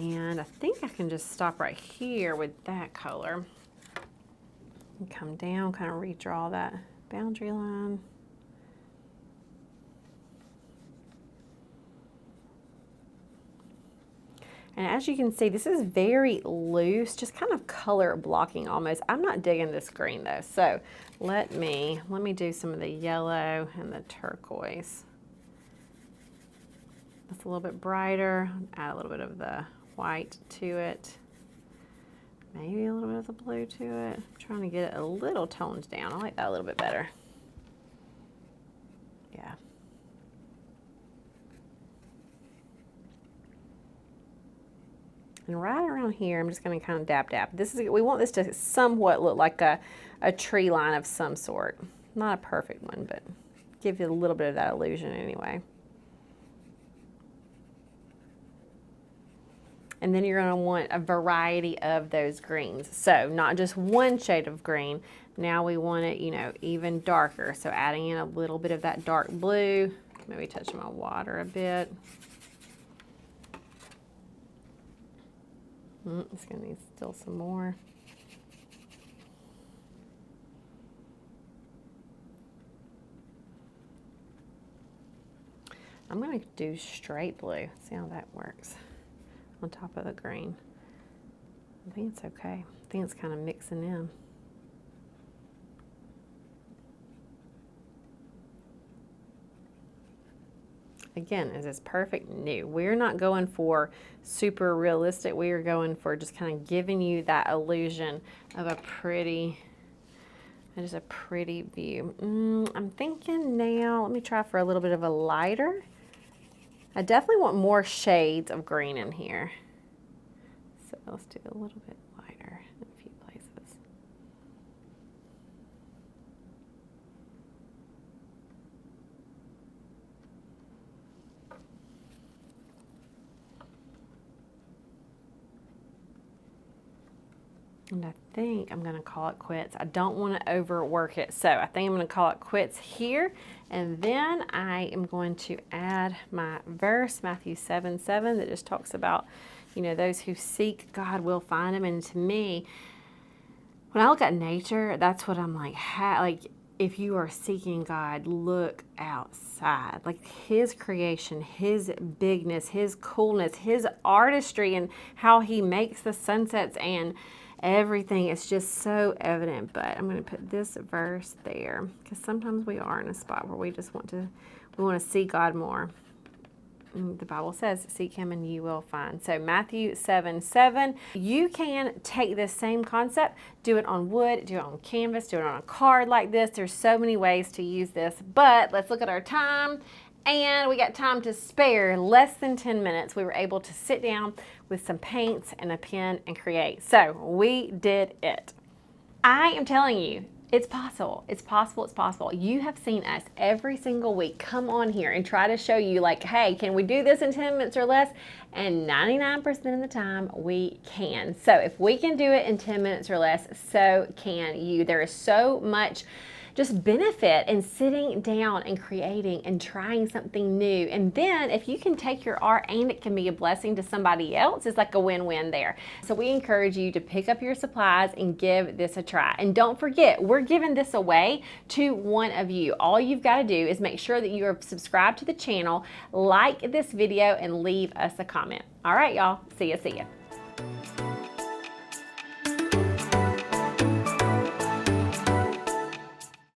And I think I can just stop right here with that color. And come down, kind of redraw that boundary line. And as you can see, this is very loose, just kind of color blocking almost. I'm not digging this green though. So let me do some of the yellow and the turquoise. That's a little bit brighter. Add a little bit of the white to it. Maybe a little bit of the blue to it. I'm trying to get it a little toned down. I like that a little bit better. Yeah. And right around here, I'm just going to kind of dab. We want this to somewhat look like a tree line of some sort. Not a perfect one, but give you a little bit of that illusion anyway. And then you're going to want a variety of those greens. So not just one shade of green. Now we want it, you know, even darker. So adding in a little bit of that dark blue. Maybe touch my water a bit. It's going to need still some more. I'm going to do straight blue. See how that works on top of the green. I think it's okay. I think it's kind of mixing in. Again, is this perfect? No. We're not going for super realistic. We are going for just kind of giving you that illusion of a pretty, just a pretty view. I'm thinking now, let me try for a little bit of a lighter. I definitely want more shades of green in here. So let's do a little bit lighter in a few places. And I think I'm going to call it quits. I don't want to overwork it. So I think I'm going to call it quits here. And then I am going to add my verse, Matthew 7:7, that just talks about, you know, those who seek God will find him. And to me, when I look at nature, that's what I'm like, if you are seeking God, look outside. Like his creation, his bigness, his coolness, his artistry, and how he makes the sunsets and everything is just so evident. But I'm going to put this verse there because sometimes we are in a spot where we just want to see God more. The Bible says, seek him and you will find. So Matthew 7:7, you can take this same concept, do it on wood, do it on canvas, do it on a card like this. There's so many ways to use this, but let's look at our time. And we got time to spare, less than 10 minutes. We were able to sit down with some paints and a pen and create. So we did it. I am telling you, it's possible. It's possible. It's possible. You have seen us every single week come on here and try to show you like, hey, can we do this in 10 minutes or less? And 99% of the time we can. So if we can do it in 10 minutes or less, so can you. There is so much just benefit in sitting down and creating and trying something new. And then if you can take your art and it can be a blessing to somebody else, it's like a win-win there. So we encourage you to pick up your supplies and give this a try. And don't forget, we're giving this away to one of you. All you've got to do is make sure that you are subscribed to the channel, like this video, and leave us a comment. All right, y'all. See ya.